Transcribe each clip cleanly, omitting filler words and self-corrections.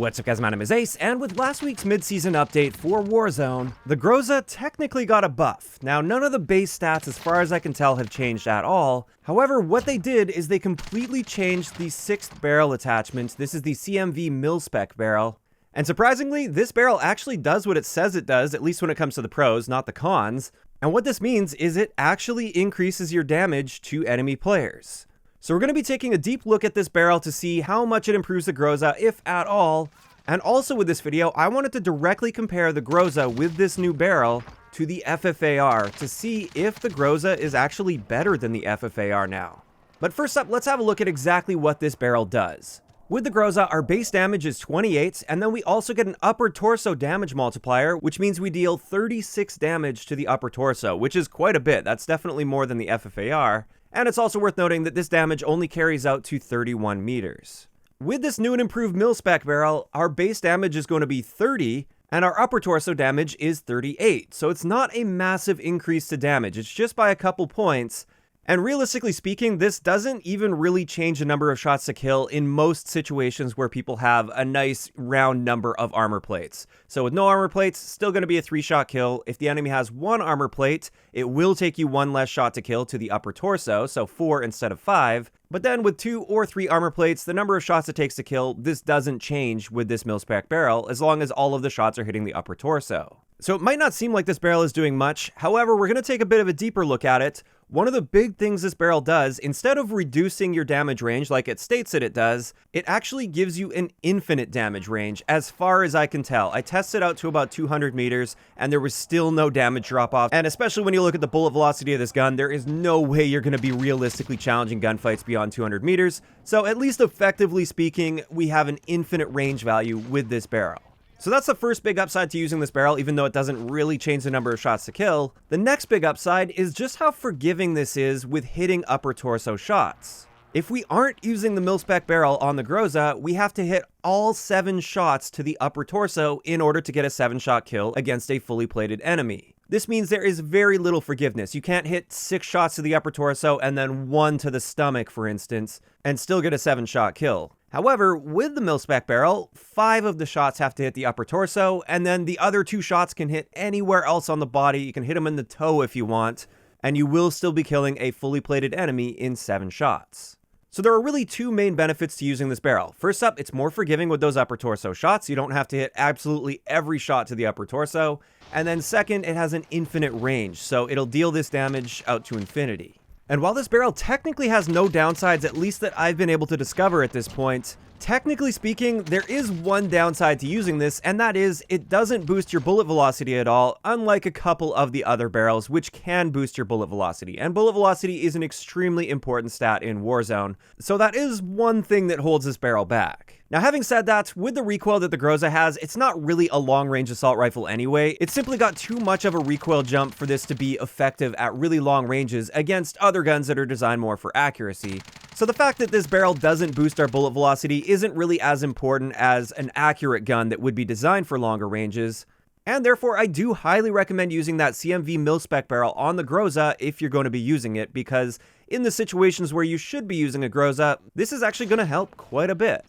What's up guys, my name is Ace, and with last week's mid-season update for Warzone, the Groza technically got a buff. Now, none of the base stats, as far as I can tell, have changed at all. However, what they did is they completely changed the 6th barrel attachment. This is the CMV Mil-Spec Barrel. And surprisingly, this barrel actually does what it says it does, at least when it comes to the pros, not the cons. And what this means is it actually increases your damage to enemy players. So we're going to be taking a deep look at this barrel to see how much it improves the Groza, if at all. And also with this video, I wanted to directly compare the Groza with this new barrel to the FFAR to see if the Groza is actually better than the FFAR now. But first up, let's have a look at exactly what this barrel does. With the Groza, our base damage is 28, and then we also get an upper torso damage multiplier, which means we deal 36 damage to the upper torso, which is quite a bit. That's definitely more than the FFAR. And it's also worth noting that this damage only carries out to 31 meters. With this new and improved Mil-Spec barrel, our base damage is going to be 30, and our upper torso damage is 38. So it's not a massive increase to damage, it's just by a couple points. And realistically speaking, this doesn't even really change the number of shots to kill in most situations where people have a nice round number of armor plates. So with no armor plates, still going to be a 3-shot kill. If the enemy has 1 armor plate, it will take you 1 less shot to kill to the upper torso, so 4 instead of 5. But then with 2 or 3 armor plates, the number of shots it takes to kill, this doesn't change with this Mil-Spec barrel, as long as all of the shots are hitting the upper torso. So it might not seem like this barrel is doing much, however, we're going to take a bit of a deeper look at it. One of the big things this barrel does, instead of reducing your damage range like it states that it does, it actually gives you an infinite damage range, as far as I can tell. I tested out to about 200 meters, and there was still no damage drop-off, and especially when you look at the bullet velocity of this gun, there is no way you're going to be realistically challenging gunfights beyond 200 meters, so at least effectively speaking, we have an infinite range value with this barrel. So that's the first big upside to using this barrel, even though it doesn't really change the number of shots to kill. The next big upside is just how forgiving this is with hitting upper torso shots. If we aren't using the Mil-Spec barrel on the Groza, we have to hit all 7 shots to the upper torso in order to get a 7-shot kill against a fully plated enemy. This means there is very little forgiveness. You can't hit 6 shots to the upper torso and then 1 to the stomach, for instance, and still get a 7-shot kill. However, with the Mil-Spec barrel, 5 of the shots have to hit the upper torso, and then the other 2 shots can hit anywhere else on the body. You can hit them in the toe if you want, and you will still be killing a fully plated enemy in 7 shots. So there are really 2 main benefits to using this barrel. First up, it's more forgiving with those upper torso shots. You don't have to hit absolutely every shot to the upper torso. And then second, it has an infinite range, so it'll deal this damage out to infinity. And while this barrel technically has no downsides, at least that I've been able to discover at this point, technically speaking, there is one downside to using this, and that is it doesn't boost your bullet velocity at all, unlike a couple of the other barrels, which can boost your bullet velocity. And bullet velocity is an extremely important stat in Warzone, so that is one thing that holds this barrel back. Now, having said that, with the recoil that the Groza has, it's not really a long-range assault rifle anyway. It's simply got too much of a recoil jump for this to be effective at really long ranges against other guns that are designed more for accuracy. So the fact that this barrel doesn't boost our bullet velocity isn't really as important as an accurate gun that would be designed for longer ranges. And therefore, I do highly recommend using that CMV Mil-Spec barrel on the Groza if you're going to be using it, because in the situations where you should be using a Groza, this is actually going to help quite a bit.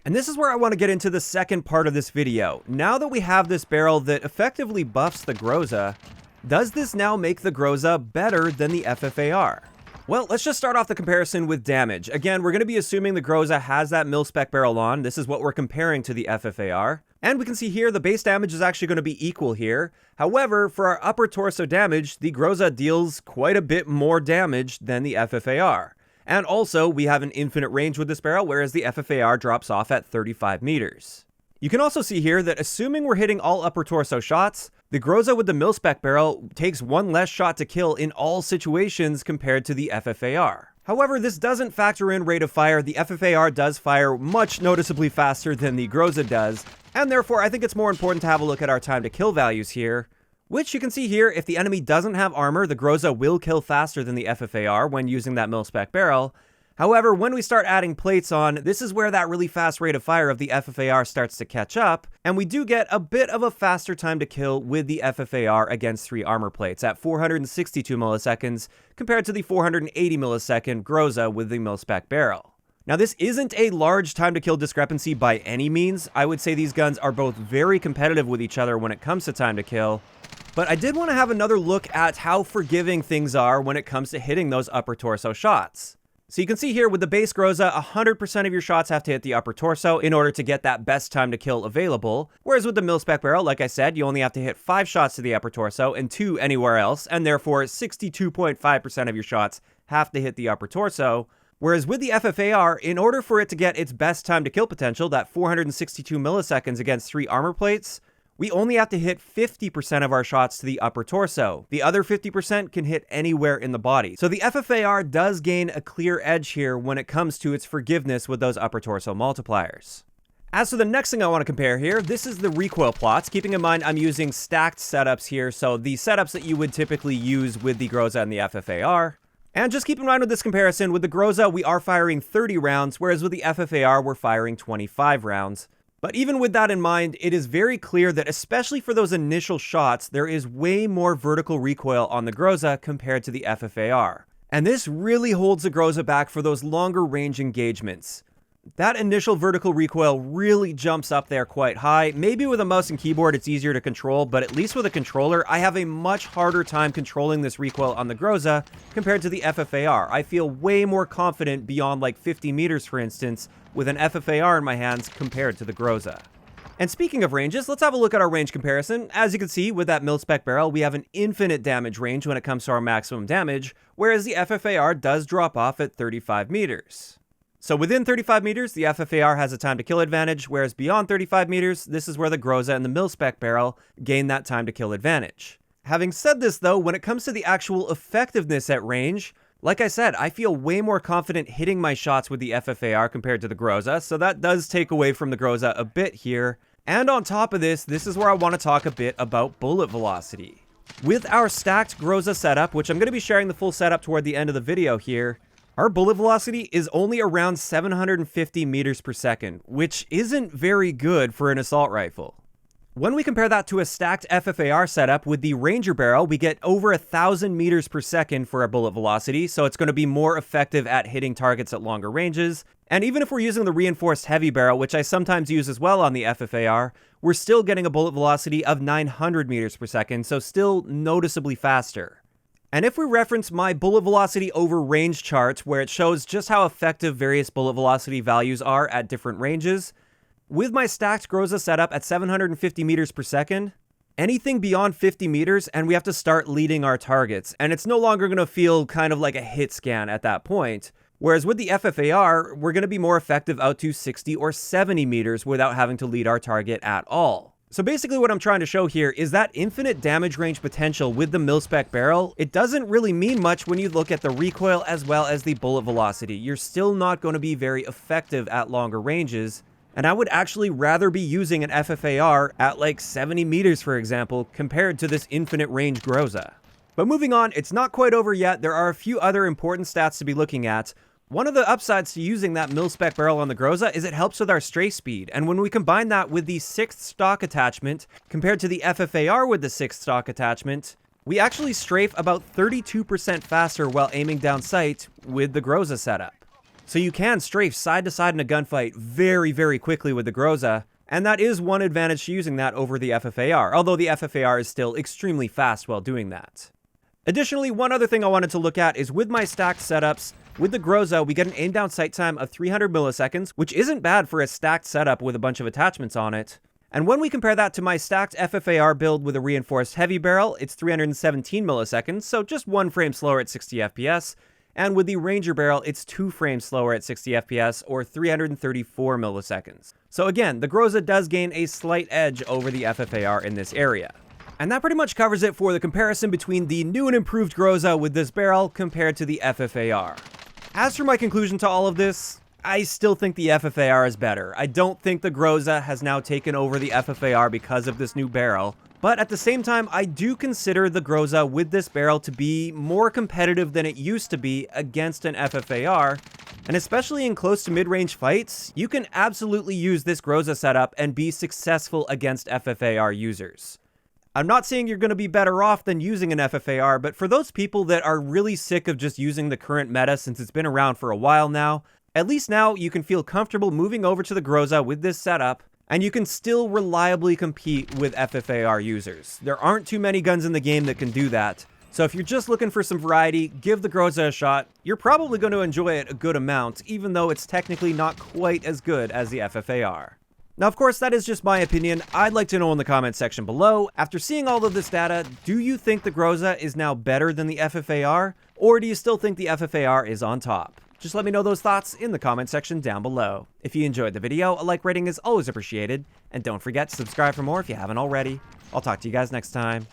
And this is where I want to get into the second part of this video. Now that we have this barrel that effectively buffs the Groza, does this now make the Groza better than the FFAR? Well, let's just start off the comparison with damage. Again, we're going to be assuming the Groza has that Mil-Spec barrel on. This is what we're comparing to the FFAR. And we can see here the base damage is actually going to be equal here. However, for our upper torso damage, the Groza deals quite a bit more damage than the FFAR. And also, we have an infinite range with this barrel, whereas the FFAR drops off at 35 meters. You can also see here that assuming we're hitting all upper torso shots, the Groza with the Mil-Spec barrel takes 1 less shot to kill in all situations compared to the FFAR. However, this doesn't factor in rate of fire. The FFAR does fire much noticeably faster than the Groza does, and therefore I think it's more important to have a look at our time to kill values here. Which you can see here, if the enemy doesn't have armor, the Groza will kill faster than the FFAR when using that Mil-Spec barrel. However, when we start adding plates on, this is where that really fast rate of fire of the FFAR starts to catch up, and we do get a bit of a faster time to kill with the FFAR against 3 armor plates at 462 milliseconds compared to the 480 millisecond Groza with the Mil-Spec barrel. Now, this isn't a large time to kill discrepancy by any means. I would say these guns are both very competitive with each other when it comes to time to kill. But I did want to have another look at how forgiving things are when it comes to hitting those upper torso shots. So you can see here with the base Groza, 100% of your shots have to hit the upper torso in order to get that best time to kill available. Whereas with the Mil-Spec Barrel, like I said, you only have to hit 5 shots to the upper torso and 2 anywhere else, and therefore 62.5% of your shots have to hit the upper torso. Whereas with the FFAR, in order for it to get its best time to kill potential, that 462 milliseconds against 3 armor plates, we only have to hit 50% of our shots to the upper torso. The other 50% can hit anywhere in the body. So the FFAR does gain a clear edge here when it comes to its forgiveness with those upper torso multipliers. As for the next thing I want to compare here, this is the recoil plots. Keeping in mind I'm using stacked setups here, so the setups that you would typically use with the Groza and the FFAR. And just keep in mind with this comparison, with the Groza we are firing 30 rounds, whereas with the FFAR we're firing 25 rounds. But even with that in mind, it is very clear that especially for those initial shots, there is way more vertical recoil on the Groza compared to the FFAR. And this really holds the Groza back for those longer range engagements. That initial vertical recoil really jumps up there quite high. Maybe with a mouse and keyboard it's easier to control, but at least with a controller, I have a much harder time controlling this recoil on the Groza compared to the FFAR. I feel way more confident beyond like 50 meters, for instance, with an FFAR in my hands compared to the Groza. And speaking of ranges, let's have a look at our range comparison. As you can see, with that Mil-Spec Barrel, we have an infinite damage range when it comes to our maximum damage, whereas the FFAR does drop off at 35 meters. So within 35 meters, the FFAR has a time to kill advantage, whereas beyond 35 meters, this is where the Groza and the Mil-Spec Barrel gain that time to kill advantage. Having said this though, when it comes to the actual effectiveness at range, like I said, I feel way more confident hitting my shots with the FFAR compared to the Groza, so that does take away from the Groza a bit here. And on top of this, this is where I want to talk a bit about bullet velocity. With our stacked Groza setup, which I'm going to be sharing the full setup toward the end of the video here, our bullet velocity is only around 750 meters per second, which isn't very good for an assault rifle. When we compare that to a stacked FFAR setup with the Ranger barrel, we get over 1,000 meters per second for our bullet velocity, so it's going to be more effective at hitting targets at longer ranges. And even if we're using the reinforced heavy barrel, which I sometimes use as well on the FFAR, we're still getting a bullet velocity of 900 meters per second, so still noticeably faster. And if we reference my bullet velocity over range chart, where it shows just how effective various bullet velocity values are at different ranges, with my stacked Groza setup at 750 meters per second, anything beyond 50 meters and we have to start leading our targets, and it's no longer going to feel kind of like a hit scan at that point. Whereas with the FFAR, we're going to be more effective out to 60 or 70 meters without having to lead our target at all. So basically what I'm trying to show here is that infinite damage range potential with the Mil-Spec Barrel, it doesn't really mean much when you look at the recoil as well as the bullet velocity. You're still not going to be very effective at longer ranges, and I would actually rather be using an FFAR at like 70 meters, for example, compared to this infinite range Groza. But moving on, it's not quite over yet. There are a few other important stats to be looking at. One of the upsides to using that Mil-Spec Barrel on the Groza is it helps with our strafe speed, and when we combine that with the 6th stock attachment compared to the FFAR with the 6th stock attachment, we actually strafe about 32% faster while aiming down sight with the Groza setup. So you can strafe side to side in a gunfight very, very quickly with the Groza, and that is one advantage to using that over the FFAR, although the FFAR is still extremely fast while doing that. Additionally, one other thing I wanted to look at is with my stacked setups, with the Groza, we get an aim down sight time of 300 milliseconds, which isn't bad for a stacked setup with a bunch of attachments on it. And when we compare that to my stacked FFAR build with a reinforced heavy barrel, it's 317 milliseconds, so just 1 frame slower at 60 FPS. And with the Ranger barrel, it's 2 frames slower at 60 FPS, or 334 milliseconds. So again, the Groza does gain a slight edge over the FFAR in this area. And that pretty much covers it for the comparison between the new and improved Groza with this barrel compared to the FFAR. As for my conclusion to all of this, I still think the FFAR is better. I don't think the Groza has now taken over the FFAR because of this new barrel. But at the same time, I do consider the Groza with this barrel to be more competitive than it used to be against an FFAR. And especially in close to mid-range fights, you can absolutely use this Groza setup and be successful against FFAR users. I'm not saying you're going to be better off than using an FFAR, but for those people that are really sick of just using the current meta since it's been around for a while now, At least now you can feel comfortable moving over to the Groza with this setup, and you can still reliably compete with FFAR users. There aren't too many guns in the game that can do that. So if you're just looking for some variety, give the Groza a shot. You're probably going to enjoy it a good amount, even though it's technically not quite as good as the FFAR. Now, of course, that is just my opinion. I'd like to know in the comments section below, after seeing all of this data, do you think the Groza is now better than the FFAR? Or do you still think the FFAR is on top? Just let me know those thoughts in the comment section down below. If you enjoyed the video, a like rating is always appreciated. And don't forget to subscribe for more if you haven't already. I'll talk to you guys next time.